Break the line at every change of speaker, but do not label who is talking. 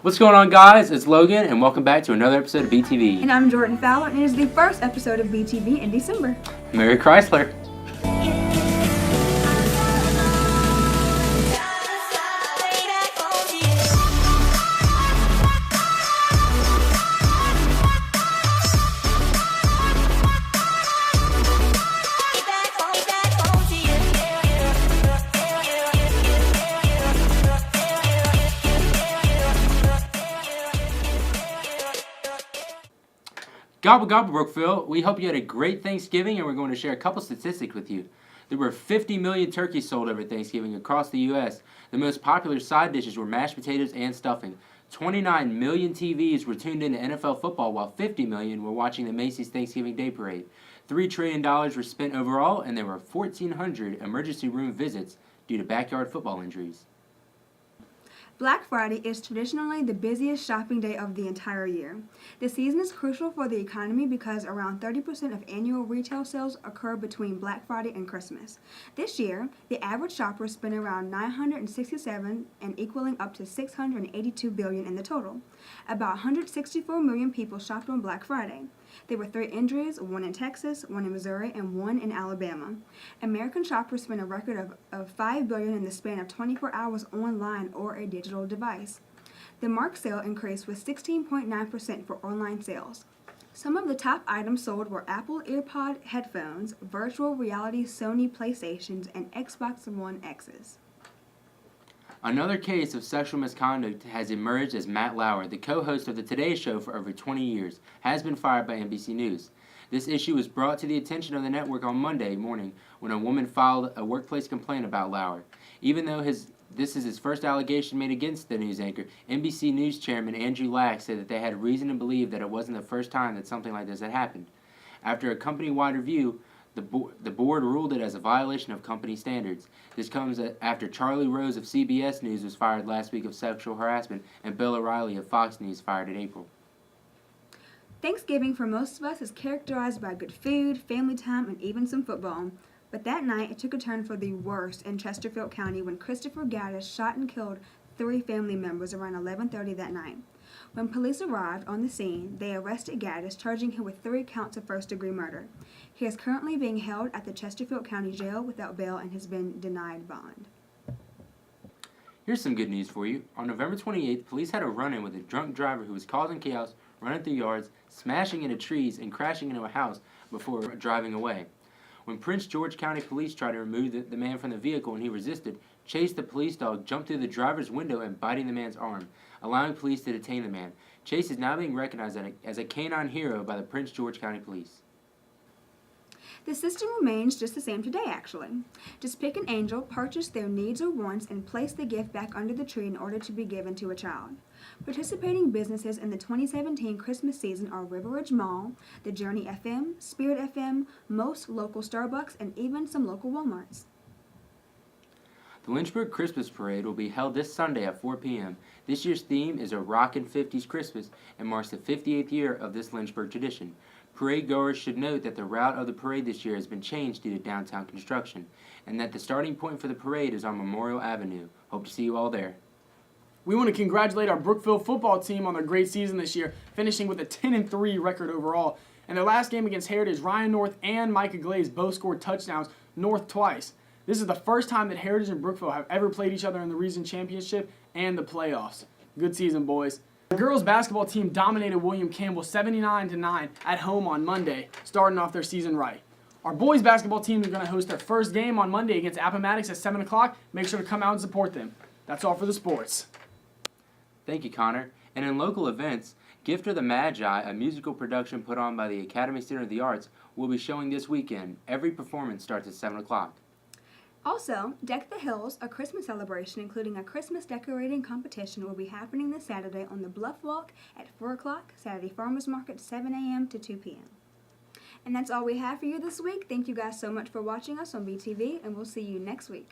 What's going on, guys? It's Logan, and welcome back to another episode of BTV.
And I'm Jordan Fowler, and it is the first episode of BTV in December.
Merry Chrysler. Gobble gobble, Brookville. We hope you had a great Thanksgiving, and we're going to share a couple statistics with you. There were 50 million turkeys sold over Thanksgiving across the U.S. The most popular side dishes were mashed potatoes and stuffing. 29 million TVs were tuned into NFL football, while 50 million were watching the Macy's Thanksgiving Day Parade. $3 trillion were spent overall, and there were 1,400 emergency room visits due to backyard football injuries.
Black Friday is traditionally the busiest shopping day of the entire year. The season is crucial for the economy because around 30% of annual retail sales occur between Black Friday and Christmas. This year, the average shopper spent around $967 and equaling up to $682 billion in the total. About 164 million people shopped on Black Friday. There were 3 injuries, 1 in Texas, 1 in Missouri, and 1 in Alabama. American shoppers spent a record of $5 billion in the span of 24 hours online or a digital device. The March sale increase was 16.9% for online sales. Some of the top items sold were Apple EarPod headphones, virtual reality Sony PlayStations, and Xbox One X's.
Another case of sexual misconduct has emerged as Matt Lauer, the co-host of the Today Show for over 20 years, has been fired by NBC News. This issue was brought to the attention of the network on Monday morning when a woman filed a workplace complaint about Lauer. Even though this is his first allegation made against the news anchor, NBC News chairman Andrew Lack said that they had reason to believe that it wasn't the first time that something like this had happened. After a company-wide review, the board ruled it as a violation of company standards. This comes after Charlie Rose of CBS News was fired last week of sexual harassment, and Bill O'Reilly of Fox News fired in April.
Thanksgiving for most of us is characterized by good food, family time, and even some football. But that night, it took a turn for the worse in Chesterfield County when Christopher Gaddis shot and killed 3 family members around 11:30 that night. When police arrived on the scene, they arrested Gaddis, charging him with 3 counts of first-degree murder. He is currently being held at the Chesterfield County Jail without bail and has been denied bond.
Here's some good news for you. On November 28th, police had a run-in with a drunk driver who was causing chaos, running through yards, smashing into trees, and crashing into a house before driving away. When Prince George County Police tried to remove the man from the vehicle and he resisted, Chase the police dog jumped through the driver's window and biting the man's arm, allowing police to detain the man. Chase is now being recognized as a canine hero by the Prince George County Police.
The system remains just the same today, actually. Just pick an angel, purchase their needs or wants, and place the gift back under the tree in order to be given to a child. Participating businesses in the 2017 Christmas season are River Ridge Mall, The Journey FM, Spirit FM, most local Starbucks, and even some local Walmarts.
The Lynchburg Christmas Parade will be held this Sunday at 4 p.m. This year's theme is a rockin' 50s Christmas and marks the 58th year of this Lynchburg tradition. Parade goers should note that the route of the parade this year has been changed due to downtown construction, and that the starting point for the parade is on Memorial Avenue. Hope to see you all there.
We want to congratulate our Brookville football team on their great season this year, finishing with a 10-3 record overall. In their last game against Heritage, Ryan North and Micah Glaze both scored touchdowns, North twice. This is the first time that Heritage and Brookville have ever played each other in the region championship and the playoffs. Good season, boys. The girls basketball team dominated William Campbell 79-9 at home on Monday, starting off their season right. Our boys basketball team is going to host their first game on Monday against Appomattox at 7 o'clock. Make sure to come out and support them. That's all for the sports.
Thank you, Connor. And in local events, Gift of the Magi, a musical production put on by the Academy Center of the Arts, will be showing this weekend. Every performance starts at 7 o'clock.
Also, Deck the Hills, a Christmas celebration including a Christmas decorating competition, will be happening this Saturday on the Bluff Walk at 4 o'clock, Saturday Farmers Market 7 a.m. to 2 p.m. And that's all we have for you this week. Thank you guys so much for watching us on BTV, and we'll see you next week.